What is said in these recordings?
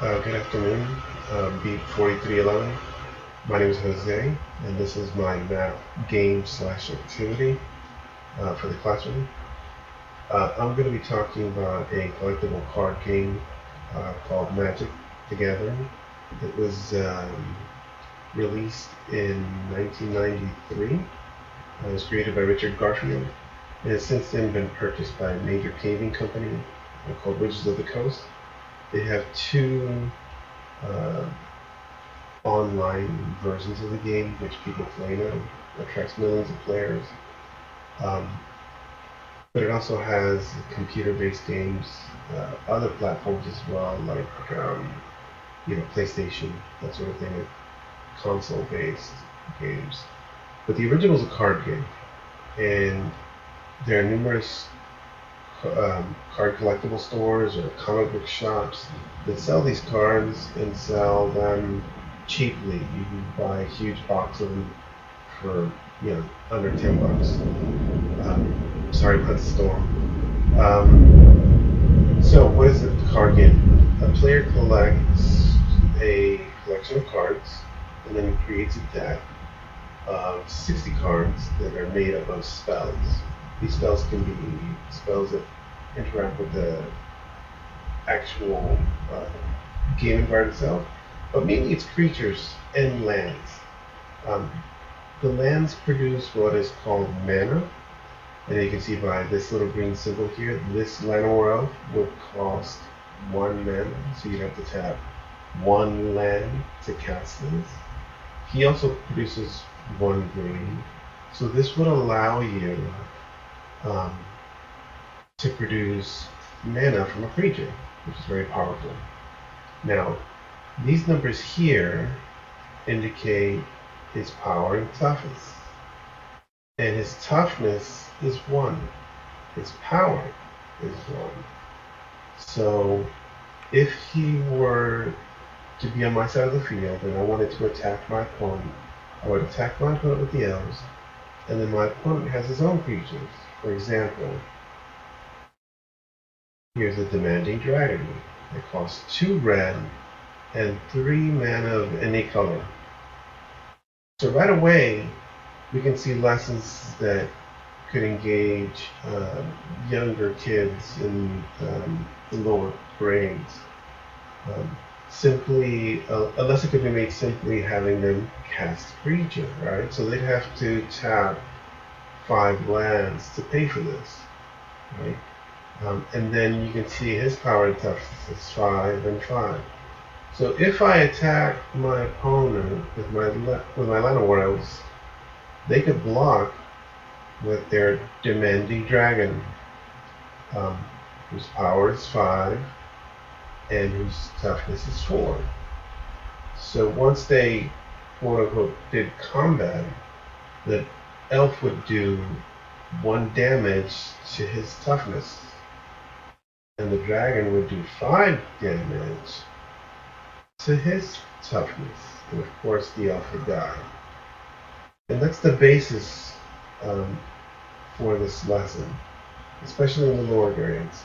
Good afternoon, Beat 4311. My name is Jose, and this is my math game/activity for the classroom. I'm going to be talking about a collectible card game called Magic the Gathering. It was released in 1993. It was created by Richard Garfield. It has since then been purchased by a major caving company called Wizards of the Coast. They have two uh, online versions of the game, which people play now. It attracts millions of players. Um, but it also has computer-based games, other platforms as well, like PlayStation, that sort of thing, like console-based games. But the original is a card game, and there are numerous card collectible stores or comic book shops that sell these cards and sell them cheaply. You can buy a huge box of them for under $10. Sorry about the storm. So what is the card game? A player collects a collection of cards and then creates a deck of 60 cards that are made up of spells. These spells can be spells that interact with the actual game environment itself, but mainly it's creatures and lands. Um, the lands produce what is called mana, and you can see by this little green symbol here, this Llanowar Elf would cost 1 mana, so you'd have to tap 1 land to cast this. He also produces 1 green, so this would allow you um, to produce mana from a creature, which is very powerful. Now, these numbers here indicate his power and toughness. And his toughness is 1. His power is 1. So, if he were to be on my side of the field and I wanted to attack my opponent, I would attack my opponent with the elves, and then my opponent has his own creatures. For example, here's a Demanding Dragon. It costs 2 red and 3 mana of any color. So right away, we can see lessons that could engage younger kids in the lower grades. A lesson could be made simply having them cast creature, right? So they'd have to tap 5 lands to pay for this, right? And then you can see his power and toughness is 5 and 5. So if I attack my opponent with my Llanowar Elves, they could block with their Demanding Dragon, whose power is 5 and whose toughness is 4. So once they quote unquote did combat, the elf would do 1 damage to his toughness, and the dragon would do 5 damage to his toughness, and of course the elf would die. And that's the basis for this lesson, especially in the lower grades.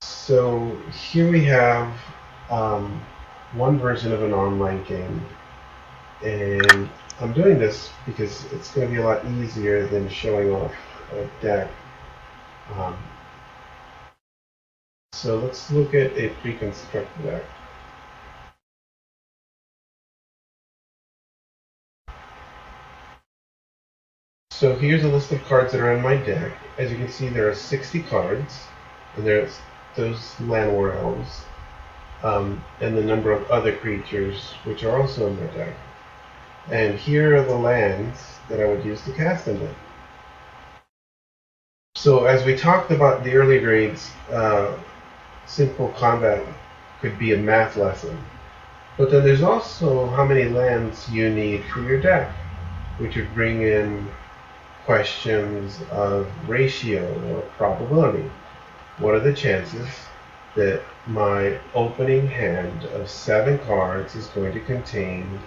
So here we have one version of an online game, and I'm doing this because it's going to be a lot easier than showing off a deck. So let's look at a pre-constructed deck. So here's a list of cards that are in my deck. As you can see, there are 60 cards, and there's those Llanowar Elves, and the number of other creatures which are also in my deck. And here are the lands that I would use to cast in them. So as we talked about the early grades, simple combat could be a math lesson. But then there's also how many lands you need for your deck, which would bring in questions of ratio or probability. What are the chances that my opening hand of 7 cards is going to contain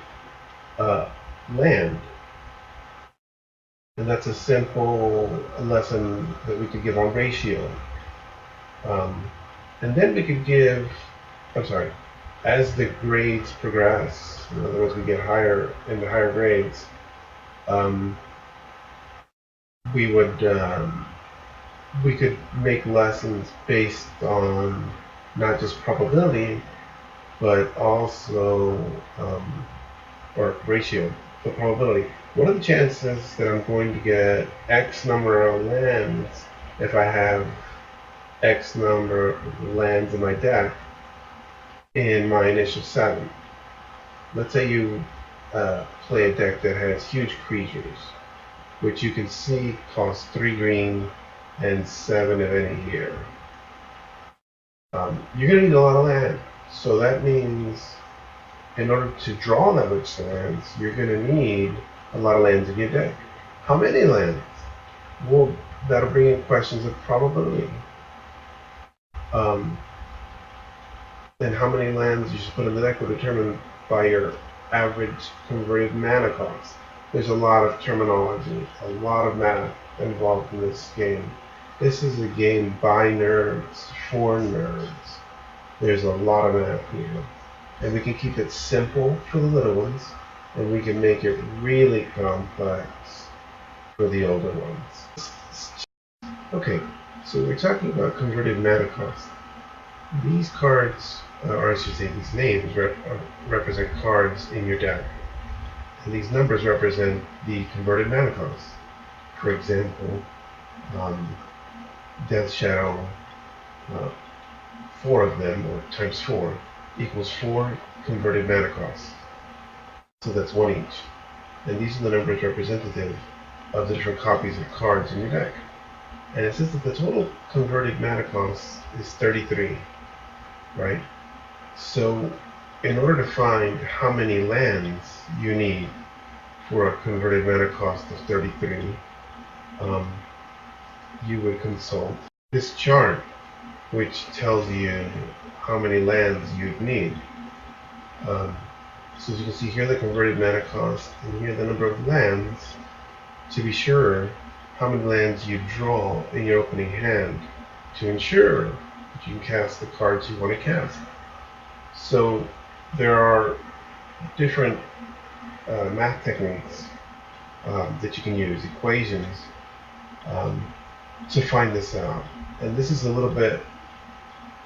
land? And that's a simple lesson that we could give on ratio. And then we could give, I'm sorry, as the grades progress, in other words, we get higher into higher grades, um, we would we could make lessons based on not just probability, but also or ratio, the probability. What are the chances that I'm going to get X number of lands if I have X number of lands in my deck in my initial 7? Let's say you play a deck that has huge creatures, which you can see cost 3 green and 7 of any here. You're going to need a lot of land. So that means in order to draw that much lands, you're going to need a lot of lands in your deck. How many lands? Well, that'll bring in questions of probability. And how many lands you should put in the deck will determine by your average converted mana cost. There's a lot of terminology, a lot of math involved in this game. This is a game by nerds, for nerds. There's a lot of math here. And we can keep it simple for the little ones, and we can make it really complex for the older ones. Okay, so we're talking about converted mana cost. These cards, or I should say these names, represent cards in your deck. And these numbers represent the converted mana cost. For example, Death Shadow, 4 of them, or times 4, equals 4 converted mana costs. So that's 1 each. And these are the numbers representative of the different copies of cards in your deck. And it says that the total converted mana cost is 33, right? So in order to find how many lands you need for a converted mana cost of 33, you would consult this chart, which tells you how many lands you'd need. So as you can see here, the converted mana cost, and here the number of lands, to be sure how many lands you draw in your opening hand to ensure that you can cast the cards you want to cast. So there are different math techniques that you can use, equations, to find this out. And this is a little bit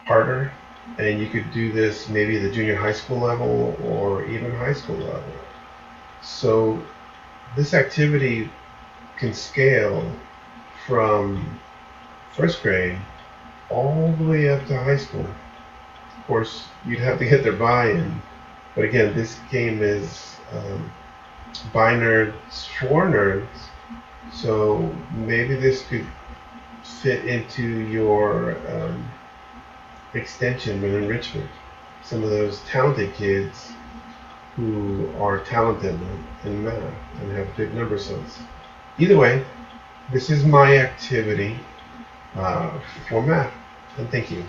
harder, and you could do this maybe at the junior high school level or even high school level. So this activity can scale from first grade all the way up to high school. Of course, you'd have to get their buy-in, but again, this game is by nerds for nerds, so maybe this could fit into your extension and enrichment. Some of those talented kids who are talented in math and have good number sense. Either way, this is my activity for math, and thank you.